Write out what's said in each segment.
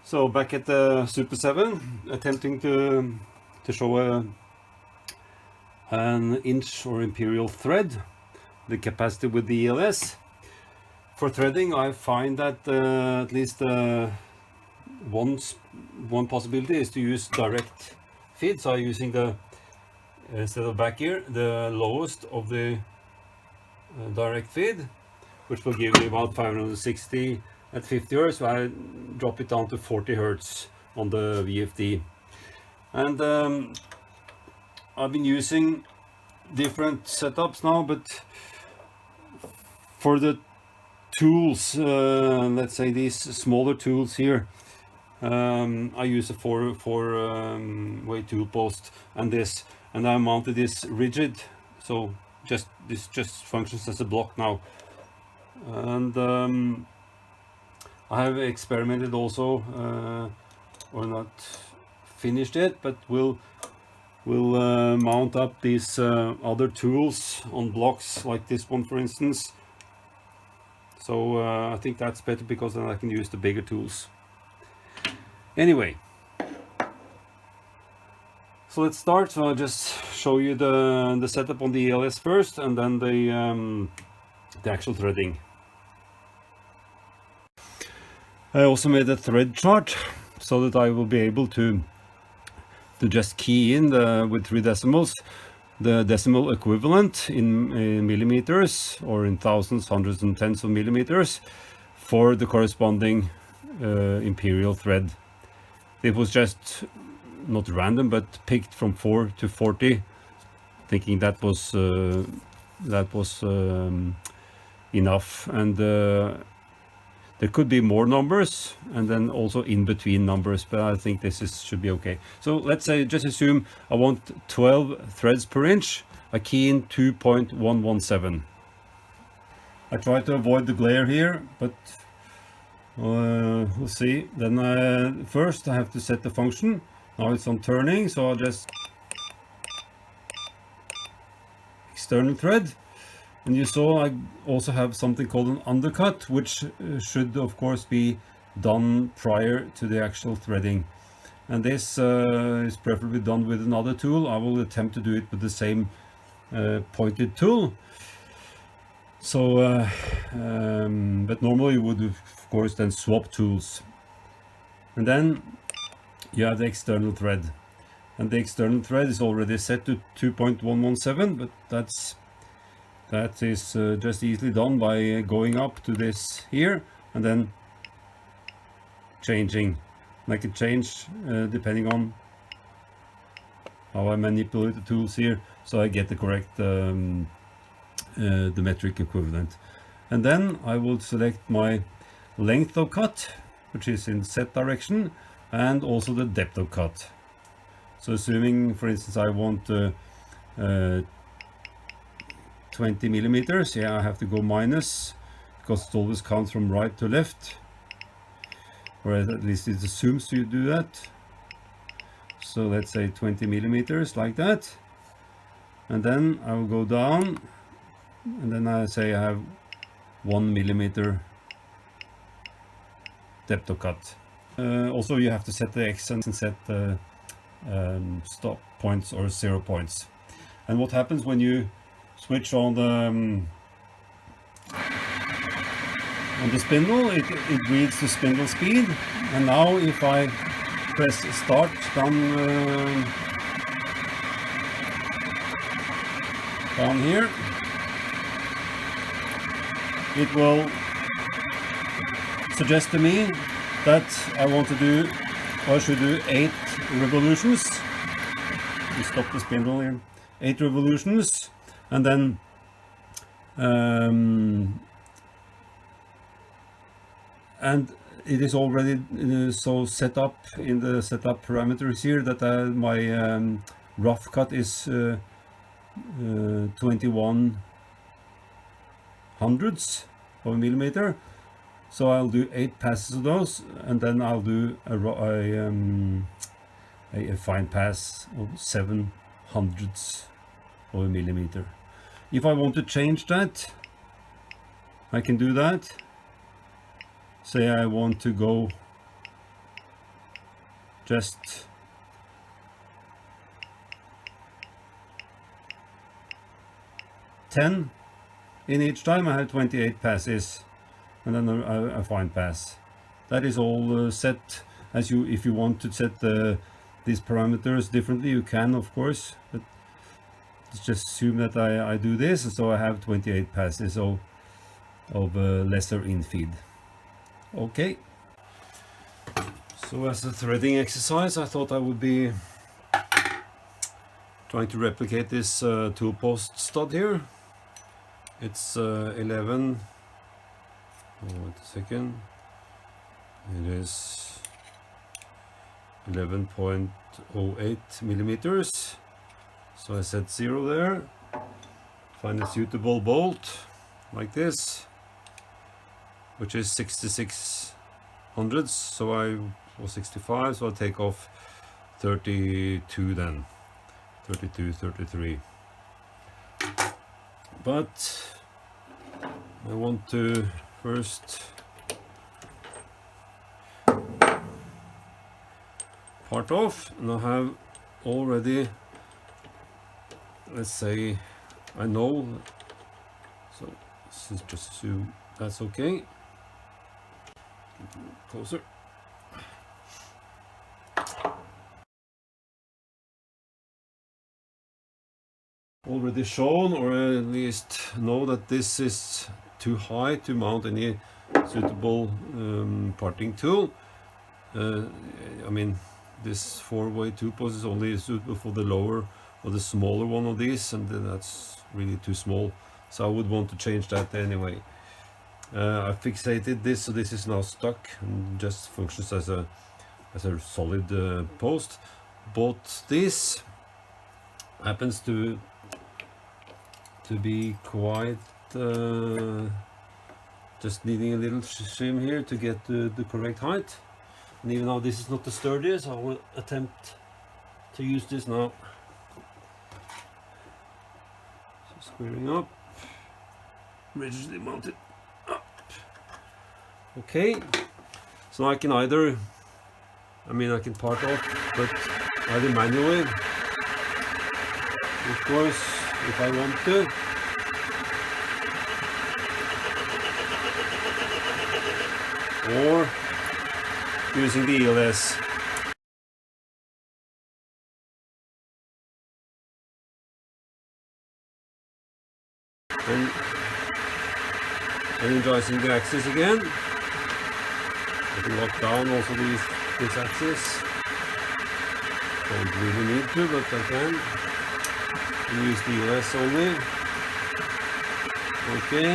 So back at the Super 7, attempting to show an inch or imperial thread, the capacity with the ELS. For threading, I find that at least one possibility is to use direct feed. So I'm using the, instead of back here, the lowest of the direct feed, which will give me about 560 at 50 Hz. So I drop it down to 40 Hz on the VFD. And I've been using different setups now, but for the tools, let's say these smaller tools here, I use a four-way tool post and this, and I mounted this rigid, so this just functions as a block now. And I have experimented also, or not finished it, but we'll mount up these other tools on blocks like this one, for instance. So I think that's better because then I can use the bigger tools. Anyway, so let's start. So I'll just show you the setup on the ELS first, and then the actual threading. I also made a thread chart so that I will be able to just key in with 3 decimals the decimal equivalent in millimeters, or in thousands, hundreds and tens of millimeters, for the corresponding imperial thread. It was just not random, but picked from 4 to 40, thinking that was enough. And there could be more numbers, and then also in between numbers, but I think this should be okay. So let's say, just assume I want 12 threads per inch. I key in 2.117. I try to avoid the glare here, but we'll see. Then first I have to set the function. Now it's on turning, so I'll just external thread. And you saw I also have something called an undercut, which should of course be done prior to the actual threading. And this is preferably done with another tool. I will attempt to do it with the same pointed tool. So, but normally you would of course then swap tools. And then you have the external thread. And the external thread is already set to 2.117, but that is just easily done by going up to this here and then changing. And I can change depending on how I manipulate the tools here, so I get the correct the metric equivalent. And then I will select my length of cut, which is in set direction, and also the depth of cut. So assuming, for instance, I want 20 millimeters, yeah, I have to go minus, because it always counts from right to left, or at least it assumes you do that. So let's say 20 millimeters, like that. And then I will go down, and then I say I have 1 millimeter depth of cut. Also you have to set the X and set the stop points or 0 points. And what happens when you switch on the spindle, it reads the spindle speed. And now if I press start down here, it will suggest to me that I want to do, or I should do 8 revolutions. We stop the spindle here. 8 revolutions. And then and it is already so set up in the setup parameters here that my rough cut is 21 hundredths of a millimeter. So I'll do 8 passes of those, and then I'll do a fine pass of 7 hundredths of a millimeter. If I want to change that, I can do that. Say I want to go just ten in each time. I have 28 passes, and then a fine pass. That is all set as you, if you want to set these parameters differently, you can, of course, but let's just assume that I do this, so I have 28 passes of lesser in feed. Okay, so as a threading exercise, I thought I would be trying to replicate this tool post stud here. It's 11, wait a second, it is 11.08 millimeters. So I set 0 there, find a suitable bolt like this, which is 66 hundredths, so I was 65, so I'll take off 32 then, 32, 33. But I want to first part off, and I have already, let's say, I know, so this is just assume that's okay. Closer. Already shown, or at least know that this is too high to mount any suitable parting tool. I mean, this 4-way tool post is only suitable for the lower or the smaller one of these, and that's really too small, so I would want to change that anyway. I fixated this, so this is now stuck and just functions as a solid post. But this happens to be quite just needing a little trim here to get the correct height. And even though this is not the sturdiest, I will attempt to use this now. So squaring up, rigidly mounted up. Okay, so I can either, I can part off, but either manually, of course, if I want to, or using the ELS. And energizing the axis again. I can lock down also this axis. Don't really need to, but I can. Use the ELS only. Okay.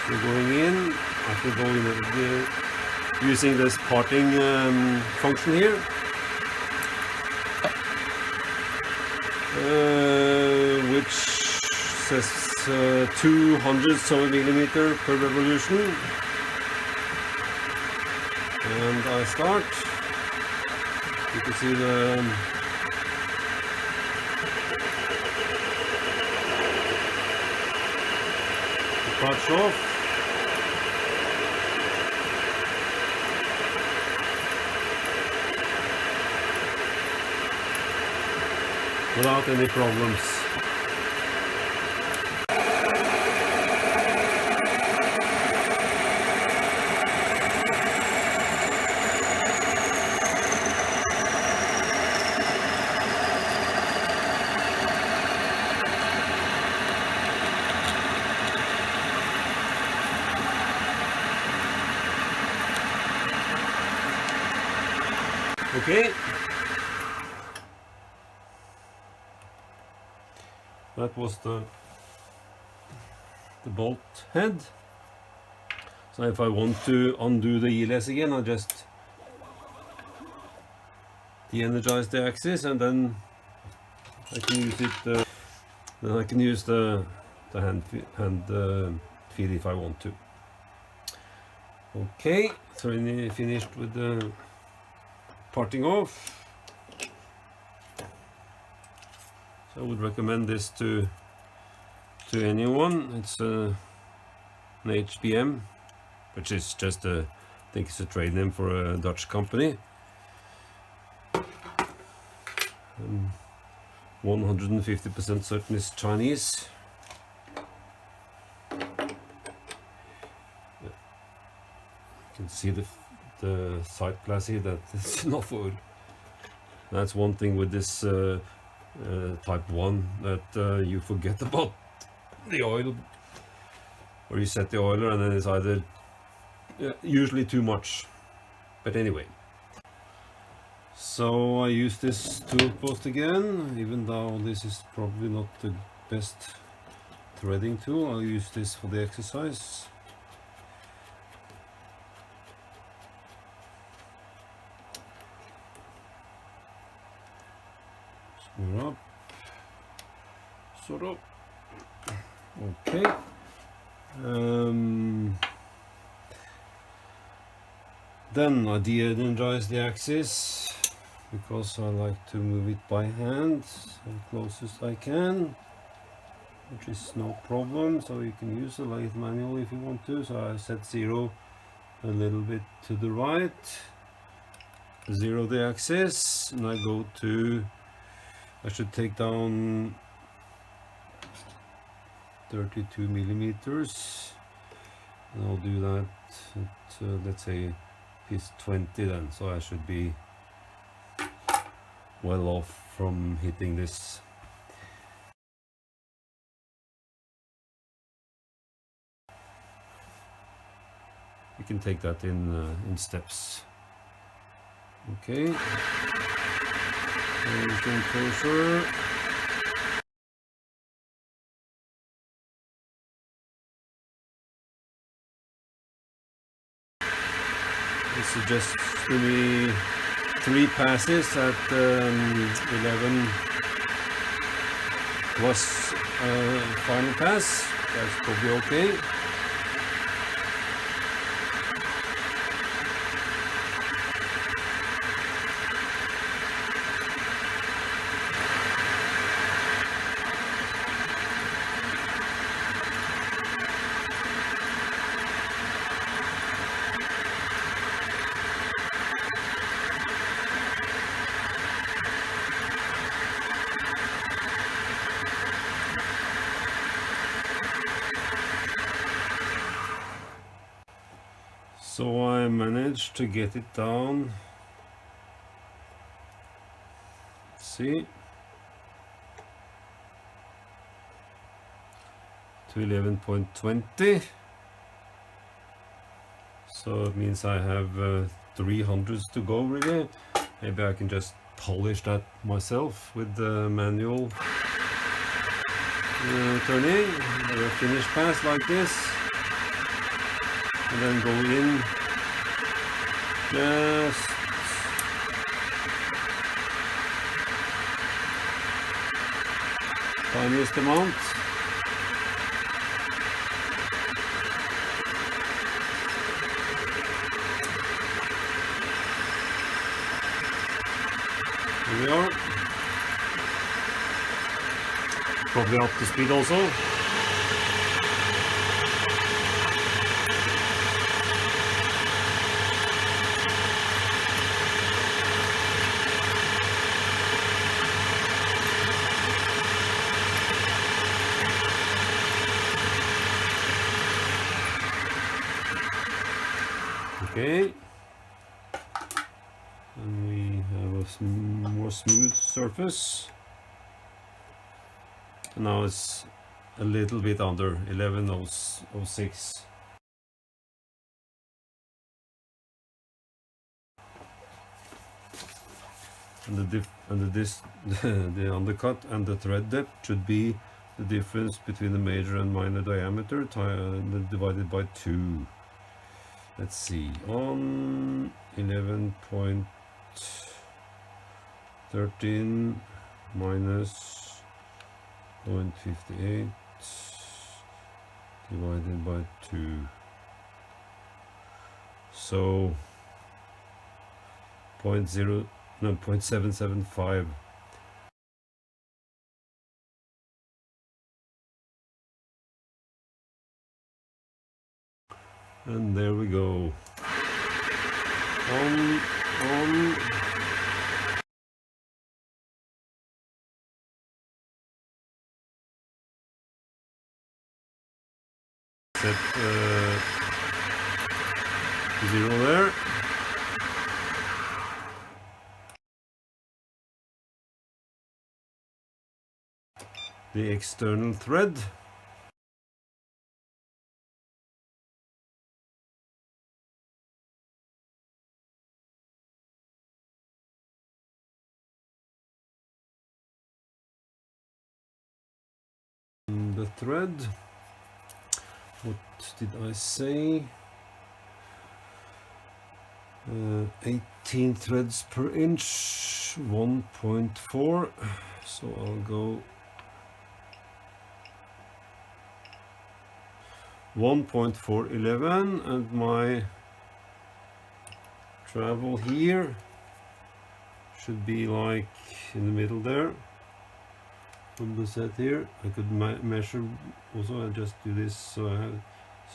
So going in, I can go in using this parting function here, which says 200 millimeter per revolution, and I start. You can see the touch off. Without any problems. Okay. That was the bolt head. So if I want to undo the ELS again, I just de-energize the axis, and then I can use it. Then I can use the hand feed if I want to. Okay, so finished with the parting off. I would recommend this to anyone. It's an HPM, which is just a think it's a trade name for a Dutch company. 150% certain it's Chinese. You can see the sight glass here, that it's enough oil. That's one thing with this type 1, that you forget about the oil, or you set the oiler and then it's either usually too much, but anyway. So I use this tool post again, even though this is probably not the best threading tool. I'll use this for the exercise. Square up, sort of. Okay. Then I de-energize the axis, because I like to move it by hand as close as I can, which is no problem. So you can use the lathe manual if you want to. So I set 0 a little bit to the right, 0 the axis, and I go to, I should take down 32 millimeters, and I'll do that at let's say piece 20 then, so I should be well off from hitting this. You can take that in steps. Okay, anything closer. It suggests to me 3 passes at 11 plus final pass. That's probably okay. So I managed to get it down, see, to 11.20. So it means I have 300s to go really. Maybe I can just polish that myself with the manual turning, a finish pass like this, and then go in just tiniest amount. Here we are. Probably up to speed also. Okay, and we have a more smooth surface. And now it's a little bit under 11.06. And the undercut and the thread depth should be the difference between the major and minor diameter divided by 2. Let's see, on 11.13 minus 0.58 divided by 2. So 0.775. And there we go. on. Set 0 there. The external thread. The thread, what did I say? 18 threads per inch, 1.4, so I'll go 1.411, and my travel here should be like in the middle there. From the set here, I could measure also. I just do this, so I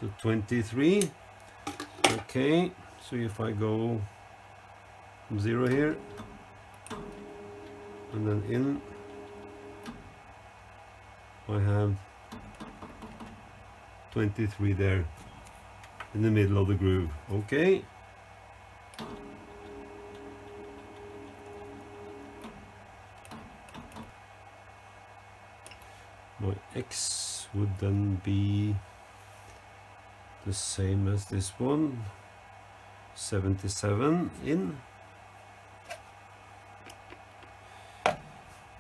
have 23. Okay, so if I go from 0 here and then in, I have 23 there in the middle of the groove. Okay. My X would then be the same as this one, 77 in.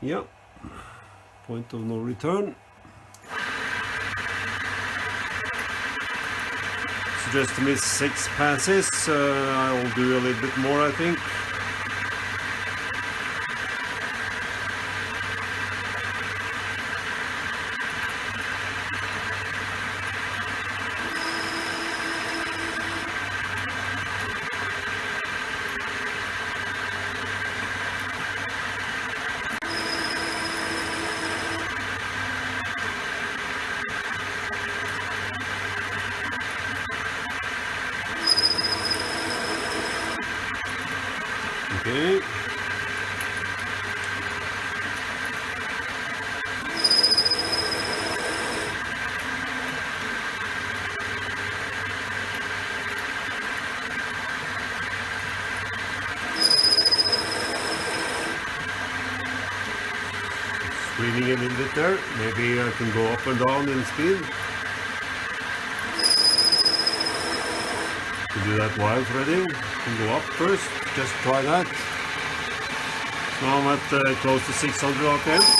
Yeah, point of no return. So just to miss 6 passes, I will do a little bit more, I think. Okay. Screening a little bit there. Maybe I can go up and down in speed. To do that while threading, can go up first. Just try that. So now I'm at close to 600 RPM.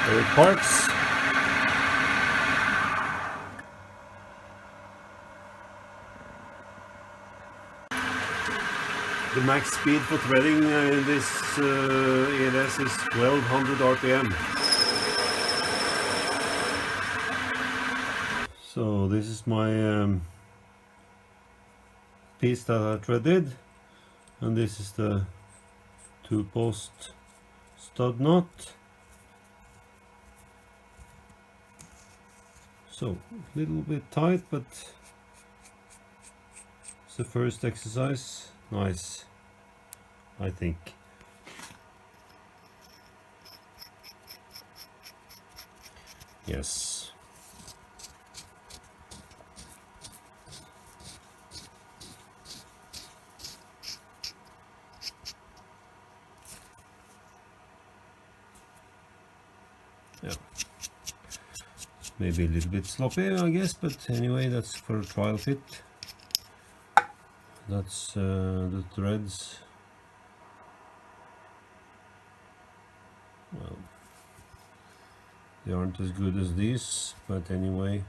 There it parks. The max speed for threading in this ELS is 1200 RPM. So this is my piece that I threaded, and this is the 2-post stud knot. So a little bit tight, but it's the first exercise. Nice, I think. Yes. Yeah. Maybe a little bit sloppy, I guess, but anyway, that's for a trial fit. That's the threads. Well, they aren't as good as these, but anyway.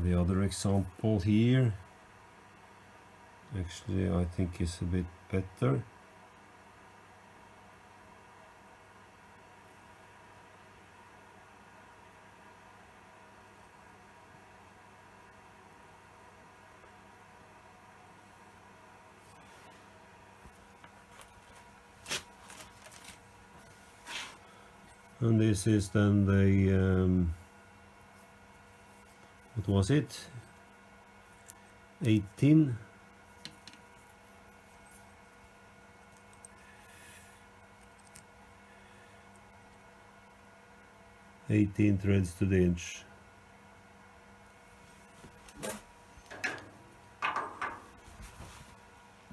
The other example here actually I think is a bit better. And this is then the what was it, 18 threads to the inch.